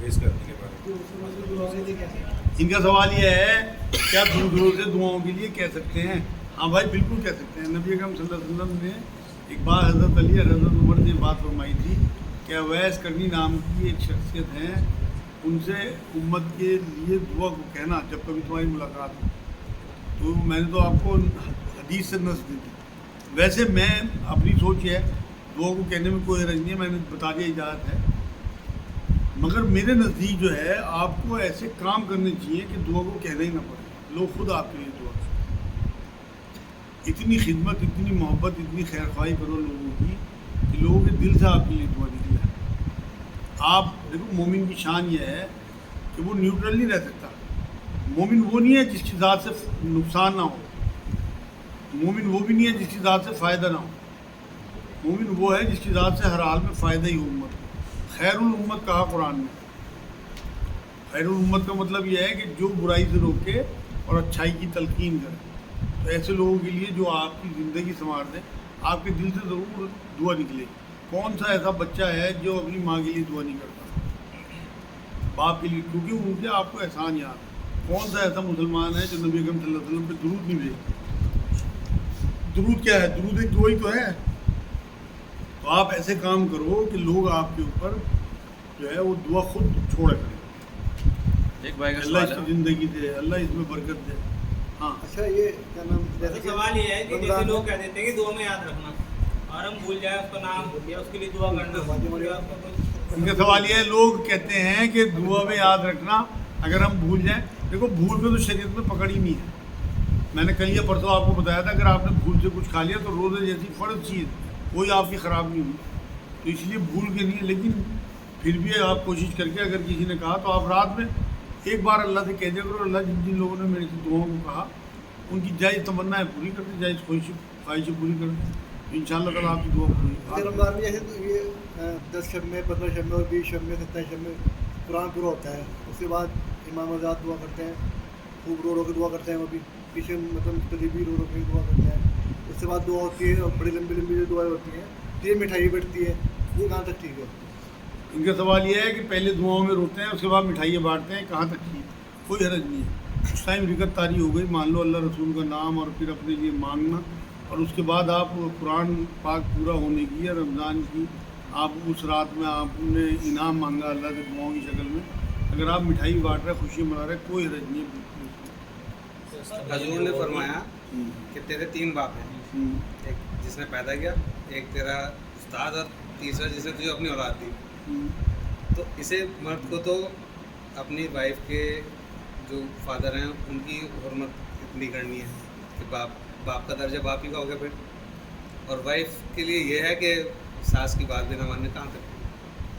Face करने के बाद। इनका सवाल ये है क्या दूर दूर से दुआओं के लिए कह सकते हैं? हाँ भाई बिल्कुल कह सकते हैं। नबी अकरम सल्लल्लाहु अलैहि वसल्लम ने एक बार हज़रत अली और हज़रत उमर से बात फरमाई थी कि अवैस करनी नाम की एक शख्सियत है, उनसे उम्मत के लिए दुआ को कहना जब कभी तुम्हारी मुलाकात हो। तो मैंने तो आपको हदीस से नस दी थी। वैसे मैं अपनी सोच है दुआ को कहने में कोई हर्ज नहीं है, मैंने बता दिया इजाज़त है, मगर मेरे नज़दीक जो है आपको ऐसे काम करने चाहिए कि दुआ को कहना ही ना पड़े, लोग खुद आपके लिए दुआ करें। इतनी खिदमत, इतनी मोहब्बत, इतनी खैर ख्वाही करो लोगों की कि लोगों के दिल से आपके लिए दुआ निकले। आप देखो मोमिन की शान यह है कि वो न्यूट्रल नहीं रह सकता। मोमिन वो नहीं है जिसकी ज़ात से नुकसान ना हो, मोमिन वो भी नहीं है जिसकी ज़ात से फ़ायदा ना हो। मोमिन वो है जिसकी ज़ात से हर हाल में फ़ायदा ही हो उम्मत। खैरुल उम्मत कहा कुरान में। खैरुल उम्मत का मतलब यह है कि जो बुराई से रोके और अच्छाई की तलकीन करे। तो ऐसे लोगों के लिए जो आपकी ज़िंदगी संवार दें, आपके दिल से ज़रूर दुआ निकले। कौन सा ऐसा बच्चा है जो अपनी माँ के लिए दुआ नहीं करता, बाप के लिए, क्योंकि उनके आपको एहसान याद है। कौन सा ऐसा मुसलमान है जो नबी अकरम सल्लल्लाहु अलैहि वसल्लम पे दुरूद नहीं भेजता? दुरूद क्या है? दुरूद एक दुआ ही तो है। तो आप ऐसे काम करो कि लोग आपके ऊपर जो है वो दुआ खुद छोड़ा करें। एक भाई का अल्लाह सवाल इसकी है, ज़िंदगी दे, अल्लाह इसमें बरकत दे। हाँ, अच्छा ये क्या नाम, जैसे तो सवाल ये है कि जैसे लोग कह देते हैं कि दुआ में याद रखना और हम भूल जाए उसका नाम या उसके लिए दुआ करना, क्या आपका कोई इनका सवाल ये है, लोग कहते हैं कि दुआ में याद रखना अगर हम भूल जाएं। देखो भूल पे तो शरीयत में पकड़ ही नहीं है। मैंने कल या परसों आपको बताया था, अगर आपने भूल से कुछ खा लिया तो रोज़े जैसी फ़र्ज चीज़ कोई आपकी ख़राब नहीं हुई, तो इसलिए भूल के नहीं। लेकिन फिर भी आप कोशिश करके अगर किसी ने कहा तो आप रात में एक बार अल्लाह से कह दिया करो, अल्लाह जिन जिन लोगों ने मेरे से दुआओं को कहा उनकी जायज़ तमन्नाएँ पूरी कर दे, जायज़ ख्वाहिशें पूरी कर दे, इंशाअल्लाह ताला आपकी दुआ पूरी जैसे रमज़ान में जैसे तो ये 10 शब में, 15 शब में और 20 शब में, 27 शब में कुरान पूरा होता है। उसके बाद इमाम आज़ाद दुआ करते हैं, खूब रो रो के दुआ करते हैं, वो भी पीछे मतलब तजीबी रो रो के दुआ करते हैं। उसके बाद दुआ होती है और बड़ी लंबी लंबी जो दुआएँ होती हैं, फिर मिठाई बैठती है, वो कहाँ तक ठीक है? इनका सवाल ये है कि पहले दुआओं में रोते हैं, उसके बाद मिठाइयाँ बांटते हैं, कहाँ तक ठीक? कोई हरज नहीं है। उस टाइम रिकत तारी हो गई, मान लो अल्लाह रसूल का नाम और फिर अपने लिए मांगना, और उसके बाद आप कुरान पाक पूरा होने की या रमज़ान की आप उस रात में आपने इनाम मांगा अल्लाह से दुआओं की शक्ल में, अगर आप मिठाई बांट रहे, खुशी मना रहे, कोई हरज नहीं है। हजूर ने फरमाया कि तेरे 3 बाप हैं, एक जिसने पैदा किया, एक तेरा उस्ताद और तीसरा जिसने तुझे अपनी औलाद दी। तो इसे मर्द को तो अपनी वाइफ के जो फादर हैं उनकी हुर्मत इतनी करनी है कि बाप का दर्जा बाप ही का हो गया फिर, और वाइफ के लिए ये है कि सास की बात भी ना मानने, कहाँ तक?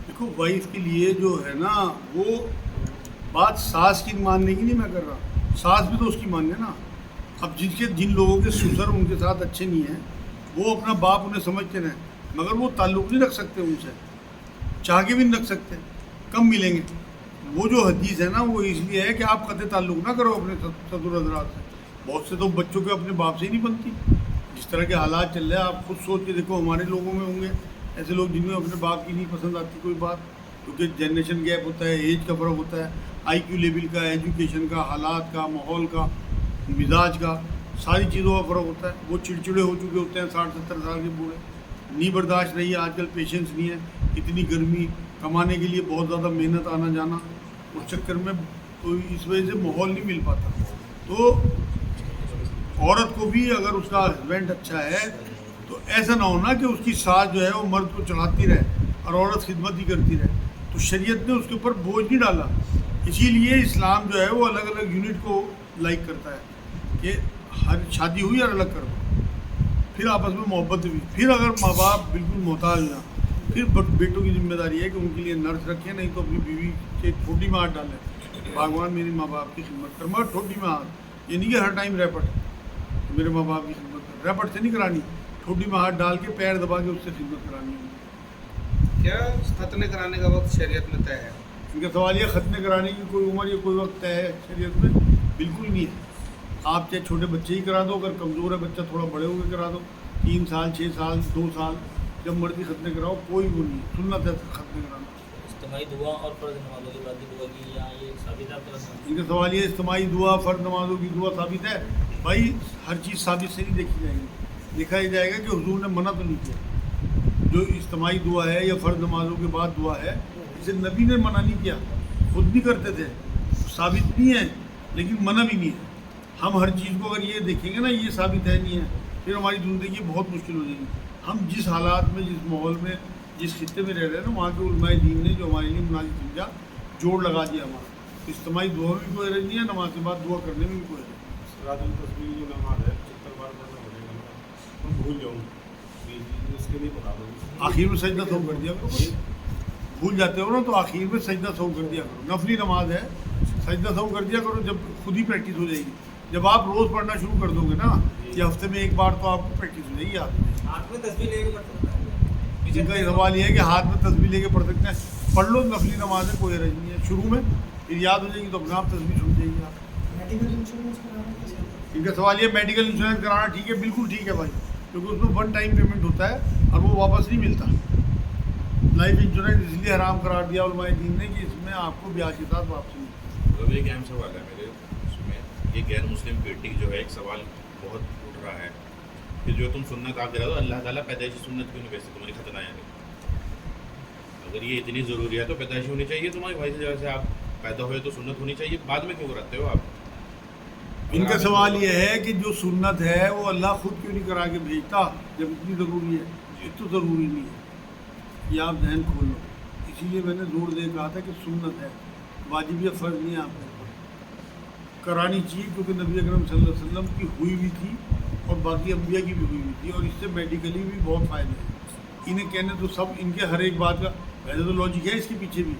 देखो वाइफ के लिए जो है ना, वो बात सास की मानने की नहीं मैं कर रहा, सास भी तो उसकी मानने ना। अब जिन लोगों के ससुर उनके साथ अच्छे नहीं हैं, वो अपना बाप उन्हें समझते रहें, मगर वो ताल्लुक़ नहीं रख सकते उनसे, चाह के भी नहीं रख सकते, कम मिलेंगे। वो जो हदीस है ना, वो इसलिए है कि आप कतई ताल्लुक़ ना करो अपने ससुर हज़रात से। बहुत से तो बच्चों के अपने बाप से ही नहीं बनती। जिस तरह के हालात चल रहे हैं, आप खुद सोच के देखो, हमारे लोगों में होंगे ऐसे लोग जिनमें अपने बाप की नहीं पसंद आती कोई बात, क्योंकि जनरेशन गैप होता है, एज का फ़र्क होता है, IQ लेवल का, एजुकेशन का, हालात का, माहौल का, मिजाज का, सारी चीज़ों का फ़र्क होता है। वो चिड़चिड़े हो चुके होते हैं 60-70 साल के बूढ़े, नहीं बर्दाश्त रही है, आजकल पेशेंस नहीं है, इतनी गर्मी, कमाने के लिए बहुत ज़्यादा मेहनत, आना जाना, उस चक्कर में तो इस वजह से माहौल नहीं मिल पाता। तो औरत को भी अगर उसका हस्बैंड अच्छा है तो ऐसा ना होना कि उसकी सास जो है वो मर्द को चढ़ाती रहे और औरत खिदमत ही करती रहे। तो शरीयत ने उसके ऊपर बोझ नहीं डाला, इसीलिए इस्लाम जो है वो अलग अलग यूनिट को लाइक करता है कि हर शादी हुई और अलग कर दो, फिर आपस में मोहब्बत भी। फिर अगर माँ बाप बिल्कुल मोहताज ना, फिर बेटों की जिम्मेदारी है कि उनके लिए नर्स रखें, नहीं तो अपनी बीवी के ठोडी में हाथ डालें, भगवान मेरी माँ बाप की खिदमत कर, मगर ठोडी में हाथ, ये नहीं कि हर टाइम रैपट मेरे माँ बाप की खिदमत कर, रैपट से नहीं करानी, ठोडी में हाथ डाल के पैर दबा के उससे खिदमत करानी है। क्या खतने कराने का वक्त शरीयत में तय है? इनका सवाल ये, खतने कराने की कोई उम्र या कोई वक्त तय है शरीयत में? बिल्कुल नहीं है। आप चाहे छोटे बच्चे ही करा दो, अगर कमज़ोर है बच्चा थोड़ा बड़े हो गए करा दो, 3 साल, 6 साल, 2 साल, जब मर्जी खतने कराओ, कोई वो नहीं है, सुन्नत है खतने कराना। इज्तिमाई दुआ और फर्ज नमाजों के बाद की दुआ की या ये साबित है आपके पास? इनका सवाल ये इज्तिमाई दुआ फ़र्द नमाजों की दुआ साबित है? भाई हर चीज़ साबित से नहीं देखी जाएगी, देखा ही जाएगा कि हुजूर ने मना तो नहीं किया। जो इज्तिमाई दुआ है या फ़र्द नमाजों के बाद दुआ है, इसे नबी ने मना नहीं किया, खुद भी करते थे, साबित नहीं है लेकिन मना भी नहीं है। हम हर चीज़ को अगर ये देखेंगे ना ये साबित है नहीं है, फिर हमारी ज़िंदगी बहुत मुश्किल हो जाएगी। हम जिस हालात में, जिस माहौल में, जिस खित्ते में रह रहे हैं ना, वहाँ के उलमाए दीन ने जो हमारे लिए मुनासिब समझा, जोड़ लगा दिया हमारा। इज्तिमाई दुआ में भी कोई हर्ज नहीं है, नमाज के बाद दुआ करने में भी कोई हर्ज नहीं है। रातुल तस्बीह जो नमाज है 70 बार पढ़ना पड़ेगा, मैं भूल जाऊँ उसके लिए बता दो। आखिर में सजदा सौ कर दिया करो, भूल जाते हो ना तो आखिर में सजदा सौ कर दिया करो। नफली नमाज है, सजदा सौ कर दिया करो, जब खुद ही प्रैक्टिस हो जाएगी। जब आप रोज़ पढ़ना शुरू कर दोगे ना, ये हफ्ते में एक बार तो आपको प्रैक्टिस हो जाएगी। आप हाथ में तस्बीह लेके पढ़ सकते हैं। जिनका ये सवाल ये है कि हाथ में तस्बीह लेके पढ़ सकते हैं, पढ़ लो, नफली नमाज है, कोई हर्ज नहीं है। शुरू में फिर याद हो जाएगी तो अपने आप तस्बीह छूट जाएगी आप। मेडिकल इंश्योरेंस कराना कैसे? इनका सवाल ये मेडिकल इंश्योरेंस कराना ठीक है, बिल्कुल ठीक है भाई, क्योंकि उसमें वन टाइम पेमेंट होता है और वो वापस नहीं मिलता। लाइफ इंश्योरेंस इसलिए हराम करार दिया उलमाए दीन ने कि इसमें आपको ब्याज के साथ वापसी मिलती मतलब एक अहम सवाल है मेरे उसमें, ये गैर मुस्लिम बेटी जो है, एक सवाल बहुत उठ रहा है कि जो तुम सुन्नत आप दे रहे हो, अल्लाह ताला पैदाइशी सुन्नत क्यों नहीं भेजते तुम्हारी खतनाएँ नहीं? अगर ये इतनी ज़रूरी है तो पैदाइशी होनी चाहिए तुम्हारी भाई से, जैसे आप पैदा हुए तो सुन्नत होनी चाहिए, बाद में क्यों कराते हो आप? है। इनका सवाल ये है कि जो सुन्नत है वो अल्लाह खुद क्यों नहीं करा के भेजता जब इतनी ज़रूरी है? ये तो ज़रूरी नहीं है, ये आप जहन खोल लो। इसीलिए मैंने जोर दे कहा था कि सुन्नत है, वाजिब या फ़र्ज नहीं है, आप करानी चाहिए, क्योंकि नबी अकरम सल्लल्लाहु अलैहि वसल्लम की हुई भी थी और बाकी अम्बिया की भी हुई हुई थी, और इससे मेडिकली भी बहुत फ़ायदे हैं। इन्हें कहने तो सब इनके हर एक बात का वैसे तो लॉजिक है इसके पीछे भी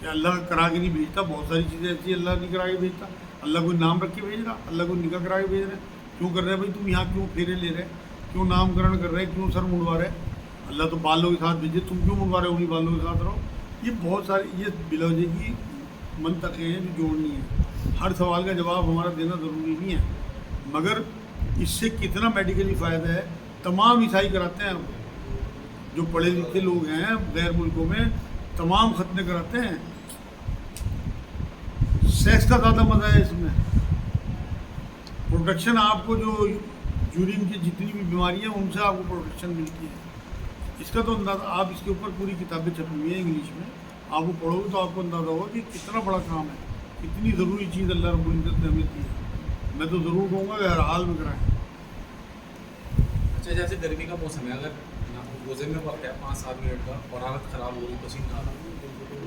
कि अल्लाह करा के नहीं भेजता। बहुत सारी चीज़ें ऐसी अल्लाह नहीं करा के भेजता। अल्लाह कोई नाम रख के भेज रहा, अल्लाह को निकाह करा के भेज रहे, क्यों कर रहे हैं भाई? तुम यहाँ क्यों फेरे ले रहे, क्यों नामकरण कर रहे हैं, क्यों सर मुंडवा रहे? अल्लाह तो बालों के साथ भेजे, तुम क्यों मुंडवा रहे हो? उन्हीं बालों के साथ रहो। ये बहुत सारी ये बिलौजे की मंतक़ें हैं जो जोड़नी है। हर सवाल का जवाब हमारा देना ज़रूरी नहीं है, मगर इससे कितना मेडिकली फ़ायदा है। तमाम ईसाई कराते हैं, जो पढ़े लिखे लोग हैं गैर मुल्कों में, तमाम खतने कराते हैं। सेक्स का ज़्यादा मज़ा है इसमें। प्रोटेक्शन आपको जो यूरिन की जितनी भी बीमारियां हैं उनसे आपको प्रोटेक्शन मिलती है। इसका तो अंदाज़ा, आप इसके ऊपर पूरी किताबें छपी हुई हैं इंग्लिश में, आप वो पढ़ोगे तो आपको अंदाज़ा होगा कि कितना बड़ा काम है, कितनी ज़रूरी चीज़ अल्लाह रब्बुल इज़्ज़त ने हमें दी है। मैं तो ज़रूर कहूँगा कि हर हाल में कराएं। अच्छा, जैसे गर्मी का मौसम है, अगर रोज़े में वक्त है 5-7 मिनट का और हालत ख़राब हो रही, पसीना आ रहा,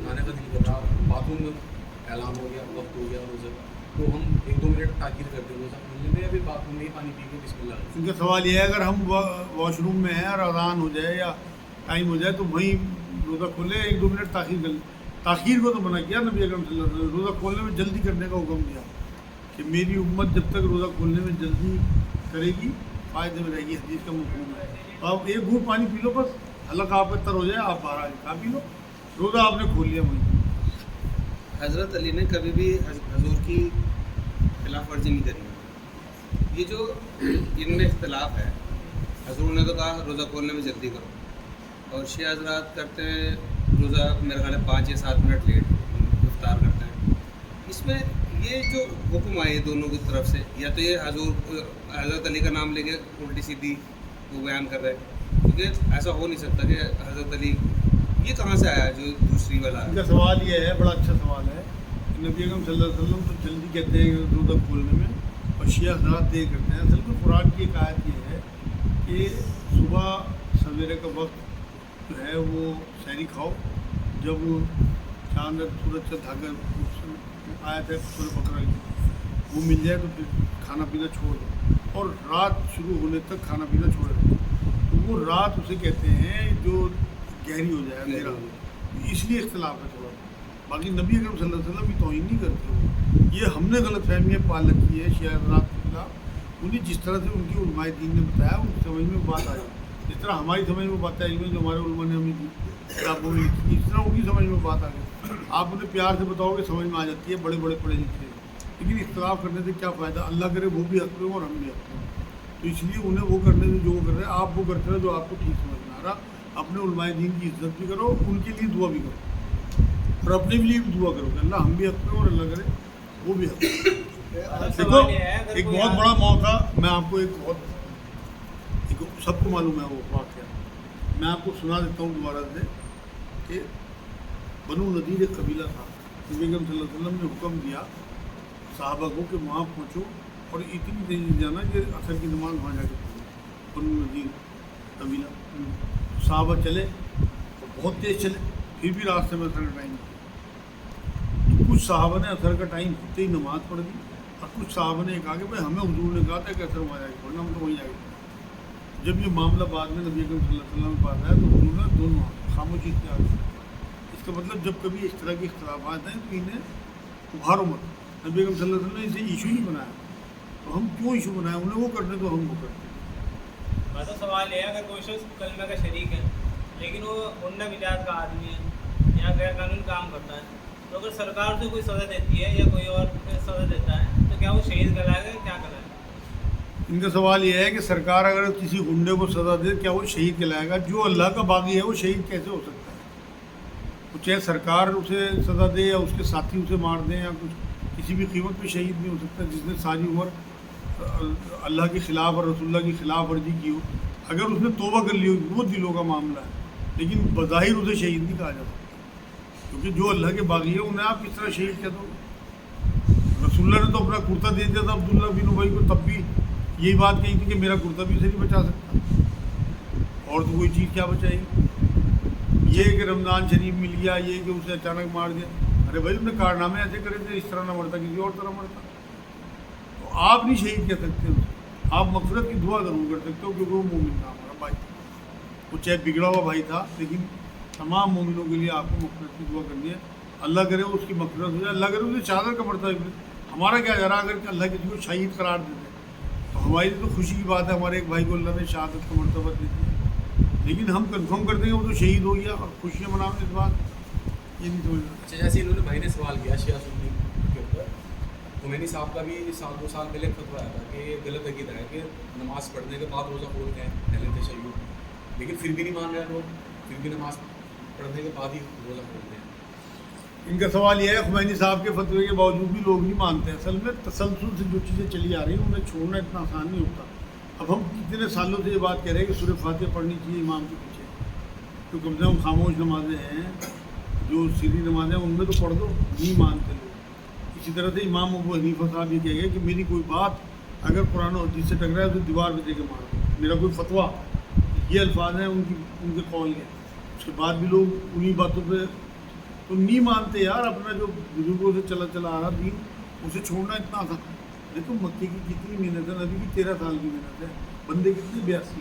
खाने का दिल कर रहा, बाथरूम में ऐलान हो गया, वक्त हो गया रोज़े का, तो हम 1-2 मिनट ताख़ीर करते हैं रोज़ा खोलने में, या फिर बाथरूम में ही पानी पी के बिस्मिल्लाह? इनका सवाल ये है, अगर हम वॉशरूम में हैं और अज़ान हो जाए या टाइम हो जाए तो वहीं रोज़ा खोले, 1-2 मिनट ताख़ीर कर लें। ताख़ीर को तो मना किया नबी अकरम सल्लल्लाहु अलैहि वसल्लम, रोज़ा खोलने में जल्दी करने का हुक्म दिया कि मेरी उम्मत जब तक रोज़ा खोलने में जल्दी करेगी फ़ायदे में रहेगी। हदीस का मफ़हूम है। तो आप एक घूंट पानी पी लो, बस हल्का आपका तर हो जाए, आप बाहर आ खा पी लो, रोज़ा आपने खोल लिया वहीं। हज़रत अली ने कभी भी हजूर की खिलाफ वर्जी नहीं करी। ये जो इनमें इख्तलाफ है, हजूर ने तो कहा रोज़ा खोलने में जल्दी करो, और शिया हज़रात करते हैं रोज़ा मेरे ख्याल 5 या 7 मिनट लेट इफ्तार करते हैं। इसमें ये जो हुक्म आए दोनों की तरफ से, या तो ये हज़रत अली का नाम लेके उल्टी सीधी वो बयान कर रहे हैं, क्योंकि ऐसा हो नहीं सकता कि हज़रत अली, ये कहाँ से आया जो दूसरी वाला है? इनका सवाल ये है, बड़ा अच्छा सवाल है। नबी अकरम सल्लल्लाहु अलैहि वसल्लम तो जल्दी कहते हैं रोज़ा खोलने में, और शिया हज़रात देर करते हैं। असल में कुरान की एक आयत ये है कि सुबह सवेरे का वक्त जो है वो सहरी खाओ, जब चांद सूरज से धागा आयत है सूरह बकरा की, वो मिल जाए तो फिर खाना पीना छोड़ दो, और रात शुरू होने तक खाना पीना छोड़ दो। तो वो रात उसे कहते हैं जो गहरी हो जाए, अंधेरा, इसलिए इख्तलाफ है थोड़ा। बाकी नबी अकरम सल्लल्लाहु अलैहि वसल्लम की तौहीन नहीं करते। ये हमने गलत फहमियाँ पाल रखी है शिया हज़रात के खिलाफ। उन्हें जिस तरह से उनकी उलमाए दीन ने बताया उनकी समझ में बात आई, जिस तरह हमारी समझ में बात आई, जो हमारे उलमा ने हमें दी किताबों में लिखी, इस तरह उनकी समझ में बात आ गई। आप उन्हें प्यार से बताओगे समझ में आ जाती है, बड़े बड़े पढ़े लिखे। लेकिन इख्तलाफ करने से क्या फ़ायदा? अल्लाह करे वो भी हक पे हो और हम भी हक पे हो। तो इसलिए उन्हें वो करने से जो वो कर रहे हैं, आप वो करते रहे जो आपको ठीक समझ में आ रहा। अपने उलमाए दीन की इज्जत भी करो, उनके लिए दुआ भी करो। और अपने लिए भी दुआ करोगे, अल्लाह हम भी हंसते और अल्लाह करे वो भी हंसते। देखो सवाल ये है, अगर एक कोई बहुत आदमी- बड़ा मौका, मैं आपको सबको मालूम है वो वाक़या, मैं आपको सुना देता हूँ दोबारा से कि बनु नदीर एक कबीला था। नबी सल्लल्लाहु अलैहि वसल्लम ने हुक्म दिया सहाबा को कि वहाँ पहुँचो और इतनी तेज़ी जाना कि असर की नमाज वहाँ जाके पढ़ो। बनु नदीर कबीला, सहाबा चले और बहुत तेज़ चले, फिर भी रास्ते में असर का टाइम तो कुछ सहाबा ने असर का टाइम होते ही नमाज़ पढ़ दी और कुछ सहाबा ने कहा कि भाई हमें हुजूर ने कहा था कि असर वहाँ जाके पढ़ना, हम तो वहीं जाके। जब ये मामला बाद में नबी सल्लल्लाहु अलैहि वसल्लम के पास आया तो हुजूर ने दोनों खामोशी इख्तियार की। इसका मतलब जब कभी इस तरह के इख्तिलाफात हैं तो इन्हें उभारो मत। नबी सल्लल्लाहु अलैहि वसल्लम ने इसे इशू नहीं बनाया, तो हम क्यों इशू बनाए? उन्हें वो करते तो हम वो करते। बात तो सवाल ये है, अगर कोई शख्स कलमे का शरीक है लेकिन वो गुंडा मिजाज का आदमी है या गैर कानूनी काम करता है, तो अगर सरकार उसे कोई सज़ा देती है या कोई और सज़ा देता है तो क्या वो शहीद कहलाएगा, क्या कहलाएगा? इनका सवाल यह है कि सरकार अगर किसी गुंडे को सज़ा दे क्या वो शहीद कहलाएगा? जो अल्लाह का बागी है वो शहीद कैसे हो सकता है? तो चाहे सरकार उसे सज़ा दे या उसके साथी उसे मार दें या कुछ, किसी भी कीमत पे शहीद नहीं हो सकता जिसने सारी उम्र अल्लाह के ख़िलाफ़ और रसूलुल्लाह की खिलाफ वर्जी की हो। अगर उसने तौबा कर ली हो वो दिलों का मामला है, लेकिन बज़ाहिर उसे शहीद नहीं कहा जा सकता, क्योंकि जो अल्लाह के बागी है उन्हें आप किस तरह शहीद कह दो? रसूलुल्लाह ने तो अपना कुर्ता दे दिया था अब्दुल्ला बिन उबई को, तब भी यही बात कही थी कि मेरा कुर्ता भी इसे नहीं बचा सकता, और तो कोई चीज़ क्या बचाएगी? ये कि रमज़ान शरीफ मिल गया, ये कि उसे अचानक मार दिया, अरे भाई उन्हें कारनामे ऐसे करे थे, इस तरह ना मरता किसी और तरह मरता। तो आप नहीं शहीद कह सकते हो, आप मग़फ़िरत की दुआ ज़रूर कर सकते हो क्योंकि वो मोमिन था हमारा भाई, वो चाहे बिगड़ा हुआ भाई था, लेकिन तमाम मोमिनों के लिए आपको मग़फ़िरत की दुआ करनी है। अल्लाह करे उसकी मग़फ़िरत हो जाए, अल्लाह करे उसे शहादत का मरतबा मिले। हमारा क्या जा रहा, अगर अल्लाह किसी को शहीद करार देते तो हमारी तो खुशी की बात है, हमारे एक भाई को अल्लाह ने शहादत का मरतबा दे दिया, लेकिन हम कंफर्म कर देंगे वो तो शहीद हो गया और खुशियाँ मनाओगे इस बात, ये नहीं समझना। अच्छा, जैसे इन्होंने भाई ने सवाल किया शिया सुन्नी के ऊपर, खुमैनी साहब का भी 1-2 साल पहले फतवा आया था कि ये गलत अकीदा है कि नमाज़ पढ़ने के बाद रोज़ा खोलते हैं पहले तशय्युद, लेकिन फिर भी नहीं मान रहे लोग, फिर भी नमाज़ पढ़ने के बाद ही रोज़ा खोलते हैं। इनका सवाल यह है खुमैनी साहब के फतवे के बावजूद भी लोग नहीं मानते। असल में तसलसल से जो चीज़ें चली आ रही हैं उन्हें छोड़ना इतना आसान नहीं होता। अब हम कितने सालों से ये बात कह रहे हैं कि सूरह फातिहा पढ़नी चाहिए इमाम के पीछे, तो कम से कम खामोश नमाजें हैं, जो सीधी नमाजें उनमें तो पढ़ दो, नहीं मानते लोग। इसी तरह से इमाम अबू हनीफा साहब ये कह गए कि मेरी कोई बात अगर कुरान और हदीस से टकराए तो दीवार पर दे के मार दो, मेरा कोई फतवा, ये अल्फाज हैं उनके कौल के। उसके बाद भी लोग उन्हीं बातों पर तो नहीं मानते यार। अपना जो बुजुर्गों से चला चला आ रहा दीन, उसे छोड़ना इतना आसान। देखो मक्के की कितनी मेहनत है, नबी की 13 साल की मेहनत है, बंदे कितने 82,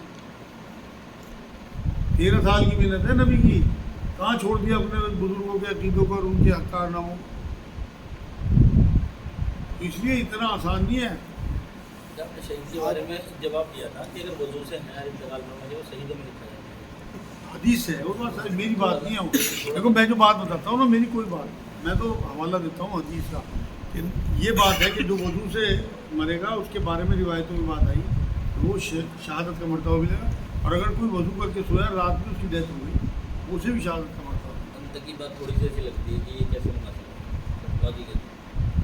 13 साल की मेहनत है नबी की। कहाँ छोड़ दिया अपने बुजुर्गों के अकीदों को और उनके कारनामों को? तो इसलिए इतना आसान नहीं है। आपने शहीद के बारे में जवाब दिया था कि अगर वजू से है इंतकाल करना चाहिए, वो शहीद में लिखा जाता है। हदीस है वो बात, मेरी बात नहीं है वो। देखो मैं जो बात बताता हूँ ना, मेरी कोई बात, मैं तो हवाला देता हूँ हदीस का। ये बात है कि जो वजू से मरेगा उसके बारे में रिवायतों में बात आई, तो वो शहादत का मरतबा मिलेगा। और अगर कोई वजू करके सोया रात में उसकी डेथ हो गई, उसे भी शहादत का मरतबा। अंत की बात थोड़ी सी ऐसी लगती है कि ये कैसे मुनासिब है?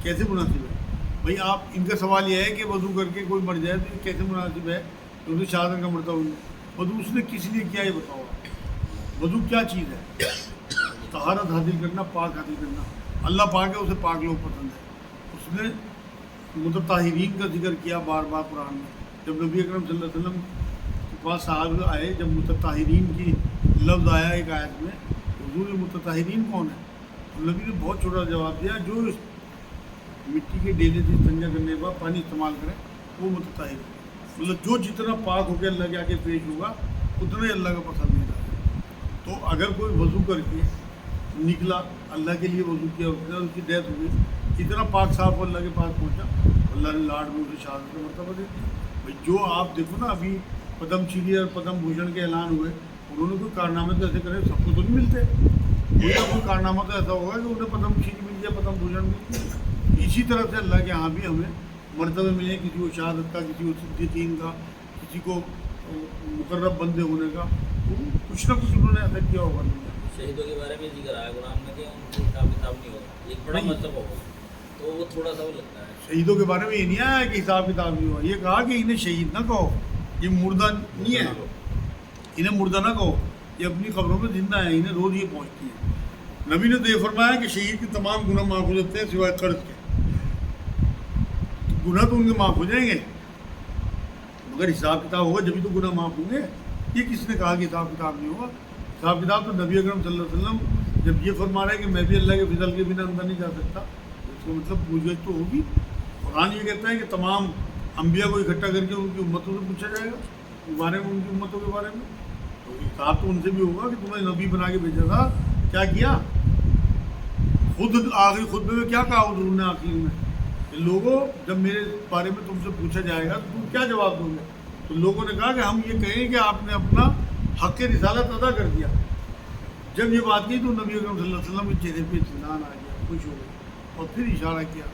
कैसे मुनासिब है भाई? आप इनका सवाल यह है कि वजू करके कोई मर जाए तो ये कैसे मुनासिब है तो उसे शहादत का मरतबा मिले? वजू उसने किस लिए किया ये बताओ। वजू क्या चीज़ है? तहारत हासिल करना, पाक हासिल करना। अल्लाह पाक है, उसे पाक लोग पसंद है। उसने मुतताहिरीन का जिक्र किया बार बार कुरान में। जब नबी अकरम सल्लल्लाहु अलैहि वसल्लम के पास साहब आए, जब मुतताहिरीन की लफ्ज़ आया एक आयत में, हुजूर मुतताहिरीन कौन है? तो नबी ने बहुत छोटा जवाब दिया, जो मिट्टी के डेले से संजा करने के बाद पानी इस्तेमाल करें वो मुतताहिर। मतलब जो जितना पाक होकर अल्लाह के आगे पेश होगा उतना ही अल्लाह का पसंदीदा है। तो अगर कोई वज़ू करके निकला, अल्लाह के लिए वज़ू किया, उसकी डेथ हो गई, इतना पाक साफ अल्लाह के पास पहुंचा, अल्लाह ने लाड में उसे शहादत का मरतबा दे दिया। भाई जो आप देखो ना, अभी पद्मश्री और पद्म भूषण के ऐलान हुए, उन्होंने कोई कारनामे तो ऐसे करे, सबको तो नहीं मिलते। कोई कारनामा तो ऐसा होगा कि उन्हें पद्मश्री मिल जाए, पद्म भूषण मिल जाए। इसी तरह से अल्लाह के यहाँ भी हमें मरतबे मिले, किसी को शहादत का, किसी को सिद्दीकीन का, किसी को मुकर्रब बंदे होने का, तो कुछ ना कुछ उन्होंने ऐसा किया होगा। शहीदों के बारे में जिक्र आया कुरान में कि उनको हिसाब किताब नहीं होगा, एक बड़ा नहीं। मतलब होगा, तो वो थोड़ा सा वो लगता है। शहीदों के बारे में ये नहीं आया कि हिसाब किताब नहीं हुआ, ये कहा कि इन्हें शहीद ना कहो, ये मुर्दा नहीं है, इन्हें मुर्दा ना कहो, ये अपनी खबरों में जिंदा है, इन्हें रोज ये पहुंचती है। नबी ने तो ये फरमाया कि शहीद के तमाम गुनाह माफ़ हो जाते हैं सिवाय कर्ज के। गुनाह तो उनके माफ़ हो जाएंगे, मगर हिसाब किताब होगा जब भी तो गुनाह माफ़ होंगे। ये किसने कहा कि हिसाब किताब नहीं होगा? हिसाब किताब तो नबी अकरम सल्लल्लाहु अलैहि वसल्लम जब ये फरमा रहे हैं कि मैं भी अल्लाह के फिजल के बिना अंदर नहीं जा सकता, तो मतलब पूछगछ तो होगी। कुरान ये कहता है कि तमाम अम्बिया को इकट्ठा करके उनकी उम्मतों से पूछा जाएगा उस बारे में, उनकी उम्मतों के बारे में। तो हिसाब तो उनसे भी होगा कि तुम्हें नबी बना के भेजा था, क्या किया? खुद आखिरी खुतबे में क्या कहा हुजूर ने आखिर में कि लोगों जब मेरे बारे में तुमसे पूछा जाएगा तो तुम क्या जवाब दोगे? तो लोगों ने कहा कि हम ये कहें कि आपने अपना हक़ रिसालत अदा कर दिया। जब ये बात की तो नबी अकरम सल्लल्लाहु अलैहि वसल्लम के चेहरे पे इत्मीनान आ गया, खुश हो गए और फिर इशारा किया,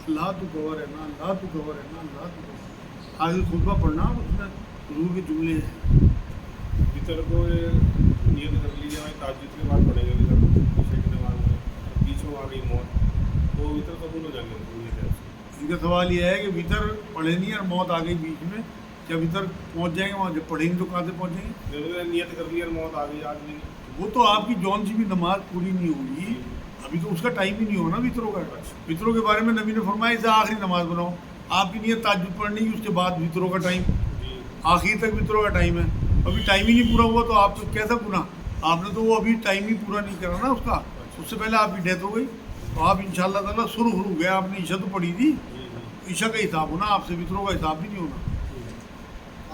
अल्लाह तो गवाह है ना, अल्लाह तो गवाह है ना, अल्लाह तो गवाह। आगे खुतबा पढ़ना, उसमें हुजूर के जुमले हैं। इतर को नियत कर लीजिए, हमें ताज्जुद के बाद पड़ेगा इधर ईशा की नमाज में, पीछे आ गई मौत, तो इतर कबूल हो जाएंगे उनके। इनका सवाल यह है कि भीतर पढ़े नहीं और मौत आ गई बीच में, क्या भीतर पहुंच जाएंगे? वहाँ जब पढ़ेंगे तो कहाँ से पहुँचेंगे? जब नियत कर ली और मौत आ गई आज नहीं, वो तो आपकी जौन सी भी नमाज पूरी नहीं होगी, अभी तो उसका टाइम ही नहीं होना वित्रों का। वित्रों के बारे में नबी ने फरमाया इसे आखिरी नमाज बनाओ। आपकी नियत ताज्जुद पढ़नी की, उसके बाद वित्रों का टाइम, आखिर तक वित्रों का टाइम है, अभी टाइम ही नहीं पूरा हुआ तो आप तो कैसा गुनाह? आपने तो वो अभी टाइम ही पूरा नहीं करा ना उसका, उससे पहले आपकी डेथ हो गई, तो आप इंशाअल्लाह ताला शुरू हो गया, आपने ईशा तो पढ़ी थी, ईशा का हिसाब होना, आपसे वित्रों का हिसाब भी नहीं होना।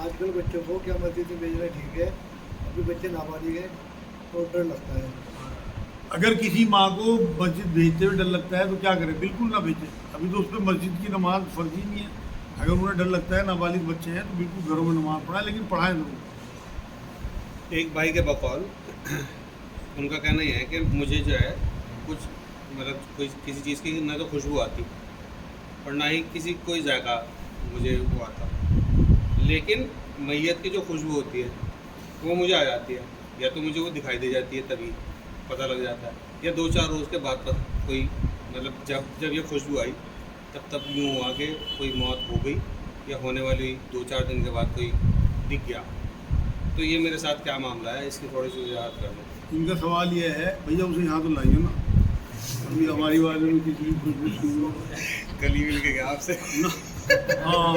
आजकल बच्चों को क्या मस्जिद में भेजना ठीक है, अभी बच्चे नाबालिग हैं तो डर लगता है। अगर किसी माँ को मस्जिद भेजते हुए डर लगता है तो क्या करें? बिल्कुल ना भेजें, अभी तो उस पर मस्जिद की नमाज फर्जी नहीं है। अगर उन्हें डर लगता है, नाबालिग बच्चे हैं, तो बिल्कुल घरों में नमाज पढ़ाएं, लेकिन पढ़ाएं ज़रूर। एक भाई के बकौल उनका कहना यह है कि मुझे जो है कुछ मतलब कोई किसी चीज़ की ना तो खुशबू आती और ना ही किसी कोई जायका मुझे वो आता, लेकिन मैयत की जो खुशबू होती है वो मुझे आ जाती है, या तो मुझे वो दिखाई दे जाती है तभी पता लग जाता है, या 2-4 रोज़ के बाद कोई मतलब जब ये खुशबू आई तब यूँ हुआ कि कोई मौत हो गई या होने वाली 2-4 दिन के बाद कोई दिख गया। तो ये मेरे साथ क्या मामला है, इसकी थोड़ी सी वजाहत कर दो। इनका सवाल ये है, भैया उसे यहाँ तो लाइए ना, अभी हमारी बारे में किसी की खुशबू सुन लो। कल ही मिल के गया आपसे। हाँ,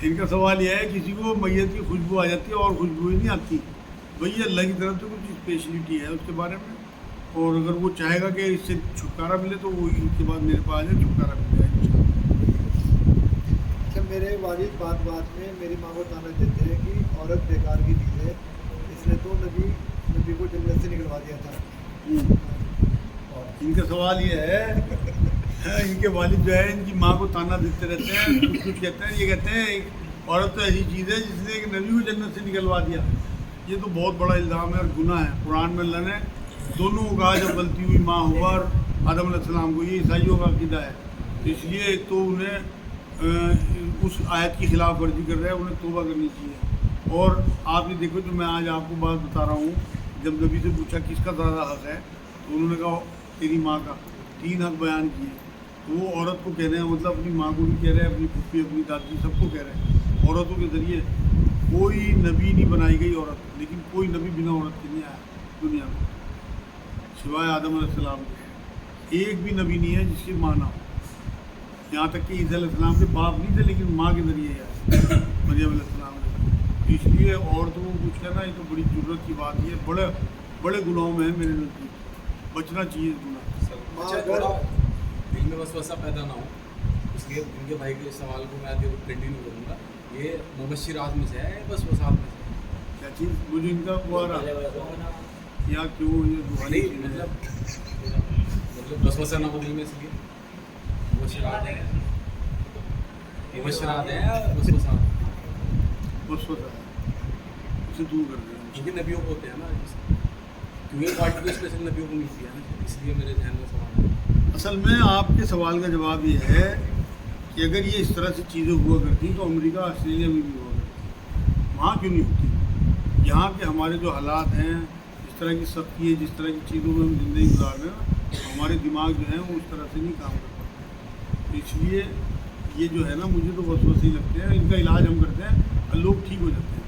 इनका सवाल यह है किसी को मैयत की खुशबू आ जाती है और खुशबू ही नहीं आती, भैया अल्लाह की तरफ से कुछ स्पेशलिटी है उसके बारे में, और अगर वो चाहेगा कि इससे छुटकारा मिले तो वो इसके बाद मेरे पास आ जाए, छुटकारा मिलेगा इंशाअल्लाह। अच्छा, मेरे वालिद बात में मेरी माँ को ताना देते हैं कि औरत बेकार की चीज़ है, इसने तो नबी को जन्नत से निकलवा दिया था। इनका सवाल ये है इनके वालिद जो है इनकी माँ को ताना देते रहते हैं, कुछ कहते हैं, ये कहते हैं औरत तो ऐसी चीज़ है जिसने एक नबी को जन्नत से निकलवा दिया। ये तो बहुत बड़ा इल्ज़ाम है और गुनाह है। कुरान में अल्लाह ने दोनों को कहा जब गलती हुई माँ हुआ और आदम अलैहिस्सलाम को, ये ईसाइयों का अक़ीदा है, तो इसलिए एक तो उन्हें उस आयत की खिलाफ वर्जी कर रहे हैं, उन्हें तौबा करनी चाहिए। और आप ये देखो जो मैं आज आपको बात बता रहा हूँ, जब नबी से पूछा किसका ज़्यादा हक़ है तो उन्होंने कहा तेरी माँ का, 3 हक़ बयान किए। तो वो औरत को कह रहे हैं, मतलब अपनी माँ को भी कह रहे हैं, अपनी फूफी, अपनी दादी, सबको कह रहे हैं। औरतों के ज़रिए कोई नबी नहीं बनाई गई औरत, लेकिन कोई नबी बिना औरत के नहीं आया दुनिया में सिवाय आदम अलैहिस्सलाम के। एक भी नबी नहीं है जिसकी माँ ना हो, यहाँ तक कि ईसा अलैहिस्सलाम के बाप नहीं थे लेकिन माँ के ज़रिए आया मरियम अलैहिस्सलाम ने। इसलिए औरतों को कुछ कहना ये तो बड़ी ज़रूरत की बात है, बड़े गुनाहों में है मेरे नज़दीक, बचना चाहिए गुनाह। अच्छा, थोड़ा दिल में वसवसा पैदा ना हो, इसलिए इनके भाई के सवाल को मैं आगे कंटिन्यू करूँगा। ये मुबश्शिरात में से है, वसवसात में से है। क्या चीज़ मुझे इनका वो आ रहा या क्यों ये दुआई नहीं मतलब वसवसा ना हो दिल में, इसलिए मुबश्शिरात है, मुबश्शिरात है, वसवसात बस होता है, उसे दूर कर दें। क्योंकि नबियों को होते हैं ना, क्योंकि पार्टी को स्पेशल नबियों को मिलती है ना, इसलिए मेरे ध्यान में सवाल है। असल में आपके सवाल का जवाब ये है कि अगर ये इस तरह से चीज़ें हुआ करती तो अमेरिका ऑस्ट्रेलिया में भी हुआ करती, वहाँ क्यों नहीं होती? यहाँ के हमारे जो हालात हैं, इस طرح کی سختی ہے, جس طرح کی چیزوں میں ہم زندگی گزار رہے ہیں, ہمارے دماغ جو ہیں وہ اس طرح سے نہیں کام کر پاتے. اس لیے یہ جو ہے نا مجھے تو وسوسے ہی لگتے ہیں. ان کا علاج ہم کرتے ہیں اور لوگ ٹھیک ہو جاتے ہیں.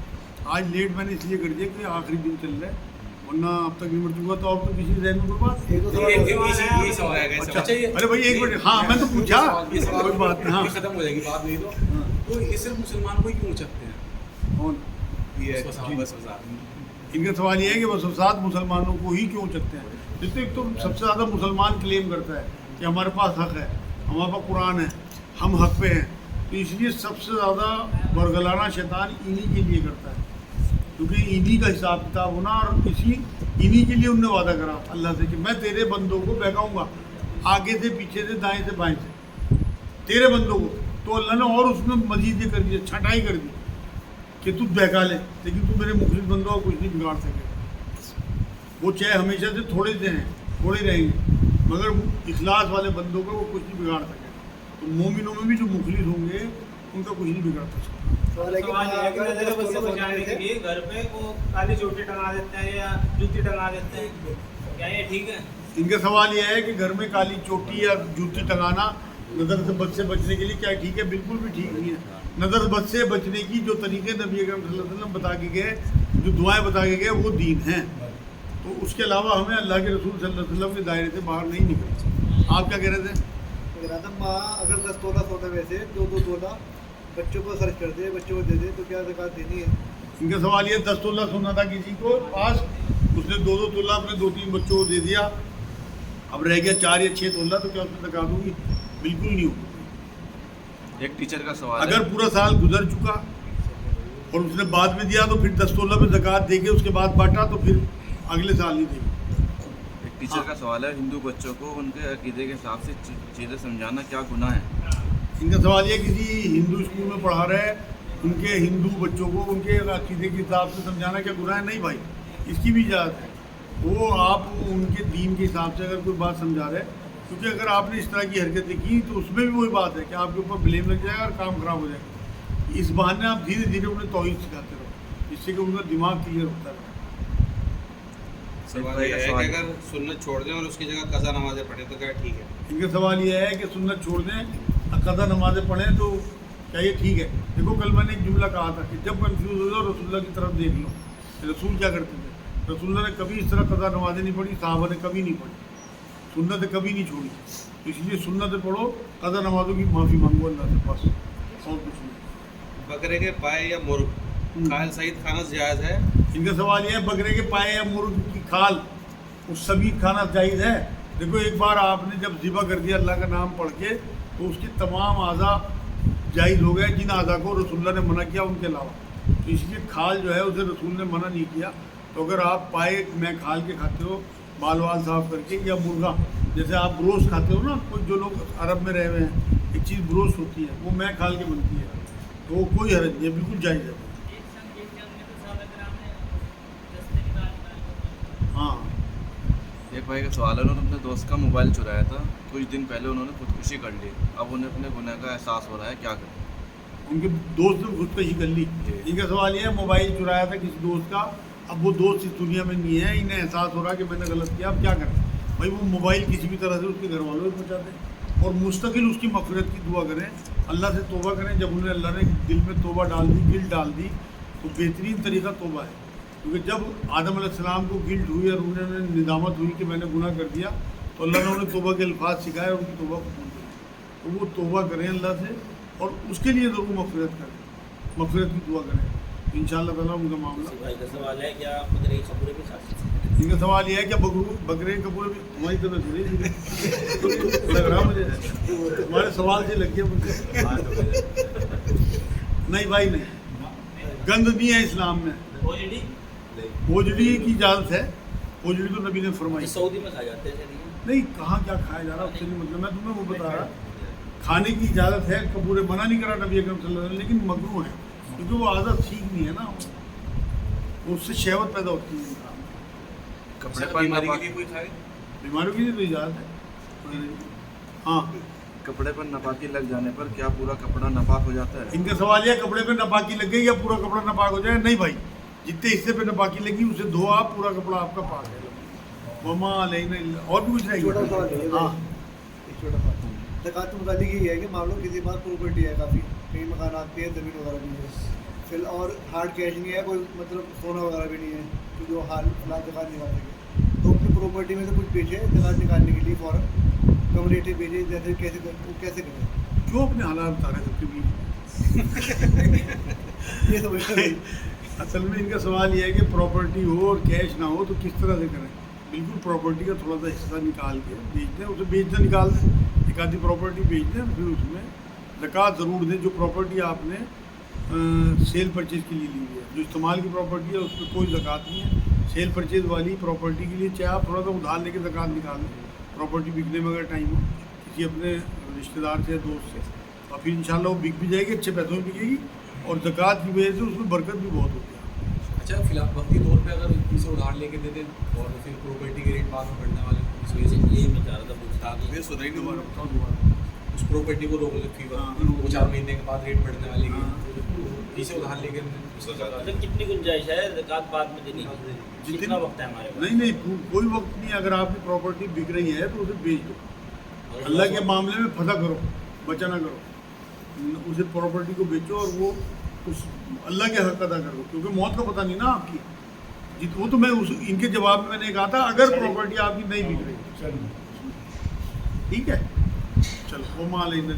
آج لیٹ میں نے اس لیے کر دیا کہ آخری دن چل رہا ہے, ورنہ اب تک نہیں مر چکا. تو اب تو کسی ذہن میں کوئی بات ایک دو یہی سوال ہے اچھا یہ ارے بھائی ایک منٹ, ہاں میں تو پوچھا, یہ سوال کوئی بات نہیں. ہاں ختم ہو جائے گی بات نہیں تو یہ صرف مسلمان کو ہی کیوں چکتے ہیں؟ کون یہ بس ان کا سوال یہ ہے کہ وسوسات مسلمانوں کو ہی کیوں چکتے ہیں؟ جس ایک تو سب سے زیادہ مسلمان کلیم کرتا ہے کہ ہمارے پاس حق ہے, ہمارے پاس قرآن ہے, ہم حق پہ ہیں. تو اس لیے سب سے زیادہ برگلانا شیطان انہی کے لیے کرتا ہے, کیونکہ انہی کا حساب کتاب ہونا, اور انہی کے لیے انہوں نے وعدہ کرا اللہ سے کہ میں تیرے بندوں کو بہکاؤں گا آگے سے, پیچھے سے, دائیں سے, بائیں سے, تیرے بندوں کو. تو اللہ نے اور اس میں مزید یہ کر دیا, چھٹائی کر دی کہ تو بہکا لے, لیکن تو میرے مخلص بندوں کو کچھ نہیں بگاڑ سکے. وہ چاہے ہمیشہ سے تھوڑے سے ہیں, تھوڑے رہیں گے, مگر اخلاص والے بندوں کو وہ کچھ نہیں بگاڑ سکے. تو مومنوں میں بھی جو مخلص ہوں گے ان کا کچھ نہیں بگاڑ سکتا. سوال یہ ہے کہ نظر بد سے بچانے کے لیے گھر پہ وہ کالی چوٹی ٹنگا دیتے ہیں یا جوتی ٹنگا دیتے ہیں, کیا یہ ٹھیک ہے؟ ان کا سوال یہ ہے کہ گھر میں کالی چوٹی یا جوتی ٹنگانا نظر سے بد سے بچنے کے لیے کیا ٹھیک ہے؟ بالکل بھی ٹھیک نہیں ہے. نظر بد سے بچنے کی جو طریقے نبی اکرم صلی اللہ علیہ وسلم بتا کے گئے, جو دعائیں بتا کے گئے, وہ دین ہیں. تو اس کے علاوہ ہمیں اللہ کے رسول صلی اللہ علیہ وسلم کے دائرے سے باہر نہیں نکلنا. آپ کیا کہہ رہے تھے؟ ماں اگر 10 تولہ سونا ویسے 2 تولہ بچوں کو خرچ کر دے, بچوں کو دے دے, تو کیا زکوٰۃ دینی ہے؟ ان کا سوال یہ 10 تولہ سونا تھا کسی کو پاس, اس نے 2 تولہ اپنے 2-3 بچوں کو دے دیا, اب رہ گیا 4 یا 6 تولہ, تو کیا اس میں زکوٰۃ ہوگی؟ بالکل نہیں ہوگی. ایک ٹیچر کا سوال اگر پورا سال گزر چکا اور اس نے بعد میں دیا تو پھر 10 تولہ میں زکوٰۃ دے کے اس کے بعد بانٹا تو پھر اگلے سال نہیں دے گی. ایک ٹیچر کا سوال ہے, ہندو بچوں کو ان کے عقیدے کے حساب سے چیزیں سمجھانا کیا گناہ ہے؟ ان کا سوال یہ کسی ہندو اسکول میں پڑھا رہے ہیں, ان کے ہندو بچوں کو ان کے عقیدے کے حساب سے سمجھانا کیا گناہ ہے؟ نہیں بھائی, اس کی بھی اجازت ہے. وہ آپ ان کے دین کے حساب سے اگر کوئی بات سمجھا رہے ہیں, کیونکہ اگر آپ نے اس طرح کی حرکتیں کی تو اس میں بھی وہی بات ہے کہ آپ کے اوپر بلیم لگ جائے گا اور کام خراب ہو جائے گا. اس بہانے آپ دھیرے دھیرے انہیں توحید سکھاتے رہو, جس سے کہ ان کا دماغ کلیئر ہوتا رہے. سوال یہ ہے کہ اگر سنت چھوڑ دیں اور اس کی جگہ قضا نمازیں پڑھیں تو کیا ٹھیک ہے؟ ان کا سوال یہ ہے کہ سنت چھوڑ دیں, قضا نمازیں پڑھیں تو کیا یہ ٹھیک ہے؟ دیکھو کل میں نے ایک جملہ کہا تھا کہ جب کنفیوز ہو جاؤ رسول اللہ کی طرف دیکھ لو. رسول کیا کرتے تھے؟ رسول اللہ نے کبھی اس طرح قضا نمازیں نہیں پڑھی, صحابہ نے کبھی نہیں پڑھی, سنتیں کبھی نہیں چھوڑی. اس لیے سنتیں پڑھو, قضا نمازوں کی معافی مانگو اللہ سے, بس اور کچھ نہیں. بکرے کے پائے یا مرغ کھال سعید کھانا جائز ہے؟ ان کا سوال یہ ہے بکرے کے پائے یا مرغ کی کھال اس سبید کھانا جائز ہے؟ دیکھو ایک بار آپ نے جب ذبح کر دیا اللہ کا نام پڑھ کے تو اس کے تمام اعضاء جائز ہو گئے, جن اعضاء کو رسول اللہ نے منع کیا ان کے علاوہ. تو اس لیے کھال جو ہے اسے رسول نے منع نہیں کیا. تو اگر آپ پائے میں کھال کے کھاتے ہو بال وال صاف کر کے, یا مرغا جیسے آپ بروس کھاتے ہو نا, کوئی جو لوگ عرب میں رہے ہوئے ہیں ایک چیز بروس ہوتی ہے وہ میں کھال کے بنتی ہے, تو وہ کوئی حرج نہیں ہے, بالکل جائز ہے. ہاں ایک بھائی کا سوال ہے, انہوں نے اپنے دوست کا موبائل چرایا تھا, کچھ دن پہلے انہوں نے خودکشی کر لی, اب انہیں اپنے گناہ کا احساس ہو رہا ہے, کیا کریں؟ ان کے دوست نے خودکشی کر لی. ان کا سوال یہ ہے موبائل چرایا تھا کسی دوست کا, اب وہ دوست اس دنیا میں نہیں ہے, انہیں احساس ہو رہا ہے کہ میں نے غلط کیا, اب کیا کریں؟ بھائی وہ موبائل کسی بھی طرح سے اس کے گھر والوں کو پہنچا دیں اور مستقل اس کی مغفرت کی دعا کریں, اللہ سے توبہ کریں. جب انہیں اللہ نے دل میں توبہ ڈال دی, گلٹ ڈال دی, تو بہترین طریقہ توبہ ہے. کیونکہ جب آدم علیہ السلام کو گلٹ ہوئی اور انہوں نے ندامت ہوئی کہ میں نے گناہ کر دیا, تو اللہ نے انہیں توبہ کے الفاظ سکھائے اور ان کی توبہ قبول کی. تو وہ توبہ کریں اللہ سے اور اس کے لیے ضرور مغفرت کریں, مغفرت کی دعا کریں, انشاءاللہ تعالیٰ ان کا معاملہ. بھائی کا سوال ہے کیا بکرے کی خبریں بھی کھا سکتے ہیں؟ ان کا سوال یہ ہے کہ بکرے کپورے بھی ہماری طرف سے لگ رہا مجھے, ہمارے سوال سے لگ گیا مجھے. نہیں بھائی نہیں, گند نہیں ہے اسلام میں. اوجڑی کی اجازت ہے, اوجڑی تو نبی نے فرمائی. سعودی میں کھا جاتے ہیں نہیں, کہاں کیا کھایا جا رہا اس سے نہیں مطلب, میں تمہیں وہ بتا رہا, کھانے کی اجازت ہے, کپورے منع نہیں کرا نبی اکرم صلی اللہ علیہ وسلم, لیکن مکروہ ہے کیونکہ وہ عادت ٹھیک نہیں ہے نا, اس سے شہوت پیدا ہوتی ہے. کپڑے پر بیماری کے لیے کوئی کھائے؟ بیماریوں کے لیے تو اجازت ہے. ہاں, کپڑے پر نپاکی لگ جانے پر کیا پورا کپڑا ناپاک ہو جاتا ہے؟ ان کا سوال یہ کپڑے پہ نپاکی لگ گئی یا پورا کپڑا ناپاک ہو جائے؟ نہیں بھائی, जितने हिस्से पे नपाकी लगी उसे धो आप, पूरा कपड़ा आपका पाक है। वमा अलैना इल्ला, और भी कुछ नहीं छोटा सवाल है हाँ एक छोटा सवाल ज़कात के मुताबिक ये है कि मान लो किसी के पास प्रॉपर्टी है काफ़ी, कई मकान आते हैं, ज़मीन वगैरह भी है, फिर और हार्ड कैश नहीं है, कोई मतलब सोना वगैरह भी नहीं है तो जो हाल फिलहाल ज़कात निकाल सके, तो अपनी प्रॉपर्टी में से कुछ बेचे ज़कात निकालने के लिए फ़ौरन कम रेट पे बेचे, जैसे कैसे करें? क्यों अपने हालात बता रहे सबके भी ये समझ नहीं। असल में इनका सवाल ये है कि प्रॉपर्टी हो और कैश ना हो तो किस तरह से करें। बिल्कुल प्रॉपर्टी का थोड़ा सा हिस्सा निकाल के बेच दें, उसे बेचना निकाल दें, एक आधी प्रॉपर्टी बेच दें, फिर उसमें ज़कात ज़रूर दें। जो प्रॉपर्टी आपने सेल परचेज़ के लिए ली हुई है, जो इस्तेमाल की प्रॉपर्टी है उसमें कोई ज़कात नहीं है। सेल परचेज़ वाली प्रॉपर्टी के लिए चाहे आप थोड़ा सा उधार लेके ज़कात निकाल दें, प्रॉपर्टी बिकने में अगर टाइम हो किसी अपने रिश्तेदार से, दोस्त से, और फिर इंशाल्लाह वो बिक भी जाएगी, अच्छे पैसों में बिकेगी, और ज़कात की वजह से उसमें बरकत भी बहुत होती है। अच्छा, फिलहाल वक्ती तौर पे अगर किसी उधार लेके दे दें और फिर प्रॉपर्टी के रेट बाद में बढ़ने वाले, इस वजह से यही मैं चाह रहा था पूछता ये सुना ही नहीं दोबारा हुआ। बताओ दोबारा। उस प्रॉपर्टी को रोक ले फीवर हाँ। 2-4 महीने के बाद रेट बढ़ने वाली है, हाँ। किसी उधार लेके अच्छा, कितनी गुंजाइश है ज़कात बाद में देने की? कितना वक्त है हमारे पास? नहीं कोई वक्त नहीं। अगर आपकी प्रॉपर्टी बिक रही है तो उसे बेच दो। अल्लाह के मामले में फंसा करो, बचा ना करो, उसे प्रॉपर्टी को बेचो और वो उस अल्लाह के हक अदा करो, क्योंकि मौत का पता नहीं ना आपकी। वो तो मैं उस इनके जवाब में मैंने कहा था अगर प्रॉपर्टी आपकी नहीं बिक रही, ठीक है, चलो वो मान लेंगे।